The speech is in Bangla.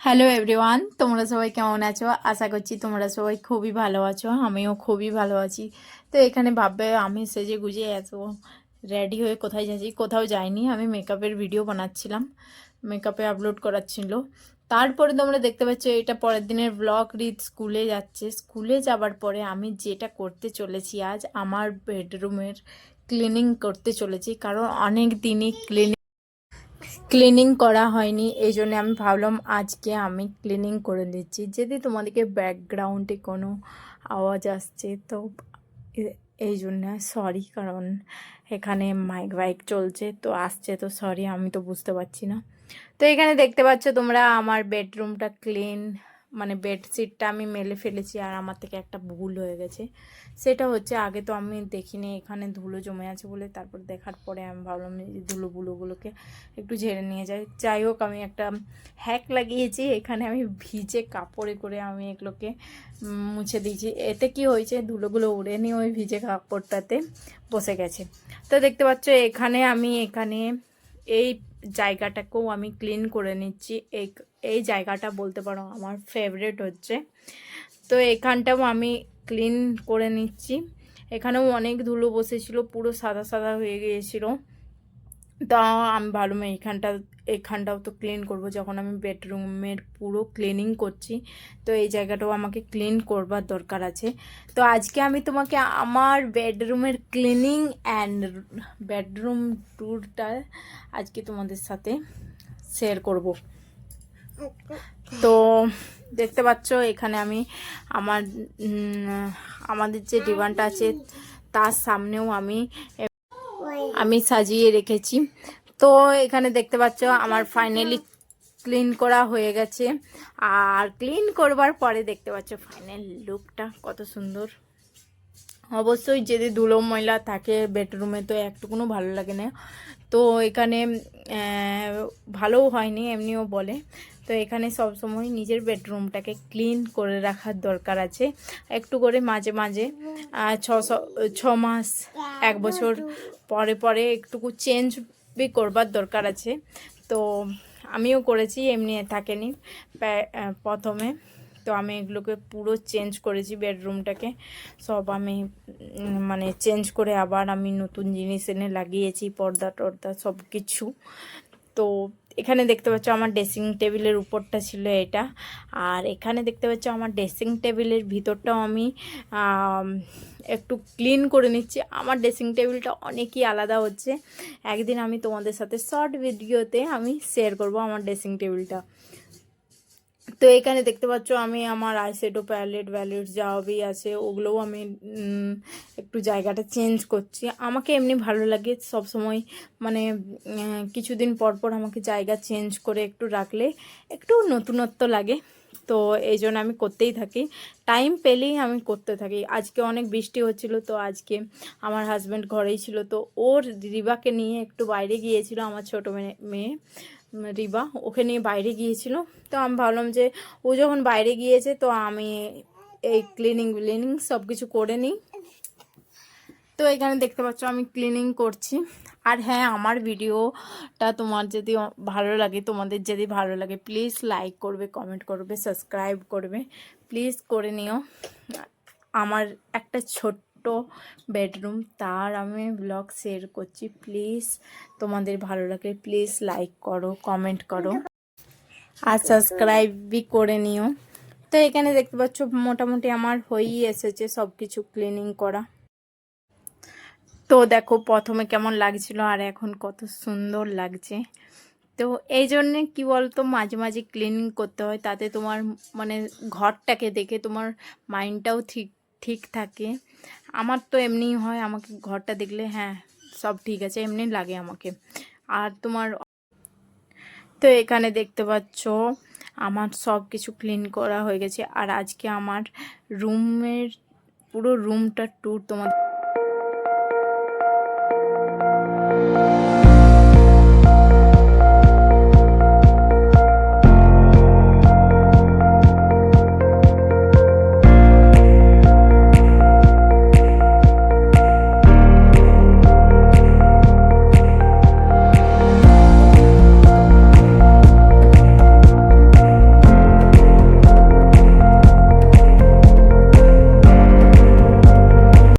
হ্যালো এভরিওয়ান, তোমরা সবাই কেমন আছো? আশা করছি তোমরা সবাই খুবই ভালো আছো। আমিও খুবই ভালো আছি। তো এখানে ভাববে আমি সেজে গুজে এত রেডি হয়ে কোথায় যাচ্ছি। কোথাও যাইনি, আমি মেকআপের ভিডিও বানাচ্ছিলাম, মেকআপে আপলোড করাচ্ছিল। তারপরে তোমরা দেখতে পাচ্ছ এটা পরের দিনের ব্লগ। রিদ স্কুলে যাচ্ছে। স্কুলে যাবার পরে আমি যেটা করতে চলেছি, আজ আমার বেডরুমের ক্লিনিং করতে চলেছি, কারণ অনেক দিনই ক্লিনিং করা হয়নি। এই জন্য আমি ভাবলাম আজকে আমি ক্লিনিং করে দিচ্ছি। যদি তোমাদেরকে ব্যাকগ্রাউন্ডে কোনো আওয়াজ আসছে তো এই জন্য সরি, কারণ এখানে মাইক বাইক চলছে তো আসছে, তো সরি, আমি তো বুঝতে পারছি না। তো এখানে দেখতে পাচ্ছ তোমরা আমার বেডরুমটা ক্লিন, মানে বেডশিটটা আমি মেলে ফেলেছি। আর আমার থেকে একটা ভুল হয়ে গেছে, সেটা হচ্ছে আগে তো আমি দেখিনি এখানে ধুলো জমে আছে বলে। তারপর দেখার পরে আমি ভাবলাম এই ধুলোগুলোকে একটু ঝেড়ে নিয়ে যাই হোক, আমি একটা হ্যাক লাগিয়েছি। এখানে আমি ভিজে কাপড়ে করে আমি এগুলোকে মুছে দিয়েছি। এতে কি হয়েছে, ধুলোগুলো উড়ে নিয়ে ওই ভিজে কাপড়টাতে বসে গেছে। তো দেখতে পাচ্ছ এখানে এই জায়গাটাকেও আমি ক্লিন করে নিচ্ছি। এই জায়গাটা বলতে পারো আমার ফেভারিট হচ্ছে। তো এখানটাও আমি ক্লিন করে নিচ্ছি। এখানেও অনেক ধুলো বসেছিল, পুরো সাদা সাদা হয়ে গিয়েছিল। তা আমি ভাবলাম এখানটাও তো ক্লিন করব, যখন আমি বেডরুমের পুরো ক্লিনিং করছি। তো এই জায়গাটাও আমাকে ক্লিন করবার দরকার আছে। তো আজকে আমি তোমাকে আমার বেডরুমের ক্লিনিং অ্যান্ড বেডরুম ট্যুরটা আজকে তোমাদের সাথে শেয়ার করব। তো দেখতে পাচ্ছ এখানে আমি আমাদের যে ডিভানটা আছে তার সামনেও আমি সাজিয়ে রেখেছি। তো এখানে দেখতে পাচ্ছ আমার ফাইনালি ক্লিন করা হয়ে গেছে। আর ক্লিন করবার পরে দেখতে পাচ্ছ ফাইনাল লুকটা কত সুন্দর। অবশ্যই যদি ধুলো ময়লা থাকে বেডরুমে তো একটুকুনো ভালো লাগে না। তো এখানে ভালোও হয়নি, এমনিও বলে। তো এখানে সব সময় নিজের বেডরুমটাকে ক্লিন করে রাখার দরকার আছে, একটু করে মাঝে মাঝে 6 মাস 1 বছর পরে পরে একটুকু চেঞ্জ বি করবার দরকার আছে। তো আমিও করেছি, এমনি থাকেনি প্রথমে। তো আমি এগুলোকে পুরো চেঞ্জ করেছি, বেডরুমটাকে সব আমি মানে চেঞ্জ করে আবার আমি নতুন জিনিস এনে লাগিয়েছি, পর্দা টর্দা সব কিছু। তো এখানে দেখতে পাচ্ছ আমার ড্রেসিং টেবিলের উপরটা ছিল এটা। আর এখানে দেখতে পাচ্ছ আমার ড্রেসিং টেবিলের ভিতরটাও আমি একটু ক্লিন করে নিচ্ছি। আমার ড্রেসিং টেবিলটা অনেকই আলাদা হচ্ছে। একদিন আমি তোমাদের সাথে শর্ট ভিডিওতে আমি শেয়ার করব আমার ড্রেসিং টেবিলটা। তো এখানে দেখতে পাচ্ছ আমি আমার আইশ্যাডো প্যালেট যা হবেই আছে ওগুলোও আমি একটু জায়গাটা চেঞ্জ করছি। আমাকে এমনি ভালো লাগে সব সময়, মানে কিছুদিন পর পর আমাকে জায়গা চেঞ্জ করে একটু রাখলে একটু নতুনত্ব লাগে। তো এই জন্য আমি করতেই থাকি, টাইম পেলেই আমি করতে থাকি। আজকে অনেক বৃষ্টি হচ্ছিল, তো আজকে আমার হাজব্যান্ড ঘরেই ছিল। তো ওর রিবাকে নিয়ে একটু বাইরে গিয়েছিল, আমার ছোটো মেয়ে রিবা, ওকে নিয়ে বাইরে গিয়েছিল। তো আমি ভাবলাম যে ও যখন বাইরে গিয়েছে তো আমি এই ক্লিনিং সব কিছু করে নিই। তো এখানে দেখতে পাচ্ছ আমি ক্লিনিং করছি। আর হ্যাঁ, আমার ভিডিওটা তোমার যদি ভালো লাগে, তোমাদের যদি ভালো লাগে প্লিজ লাইক করবে, কমেন্ট করবে, সাবস্ক্রাইব করবে, প্লিজ করে নিও। আমার একটা ছোট্ট বেডরুম, তার আমি ব্লগ শেয়ার করছি। প্লিজ তোমাদের ভালো লাগে প্লিজ লাইক করো, কমেন্ট করো, আর সাবস্ক্রাইবই করে নিও। তো এখানে দেখতে পাচ্ছ মোটামুটি আমার হয়েই এসেছে সব কিছু ক্লিনিং করা। তো দেখো প্রথমে কেমন লাগছিল আর এখন কত সুন্দর লাগছে। তো এই জন্যে কী বলতো, মাঝে মাঝে ক্লিনিং করতে হয়, তাতে তোমার মানে ঘরটাকে দেখে তোমার মাইন্ডটাও ঠিক ঠিক থাকে। আমার তো এমনিই হয়, আমাকে ঘরটা দেখলে হ্যাঁ সব ঠিক আছে এমনি লাগে আমাকে। আর তোমার তো এখানে দেখতে পাচ্ছ আমার সব কিছু ক্লিন করা হয়ে গেছে। আর আজকে আমার পুরো রুমটা ট্যুর তোমার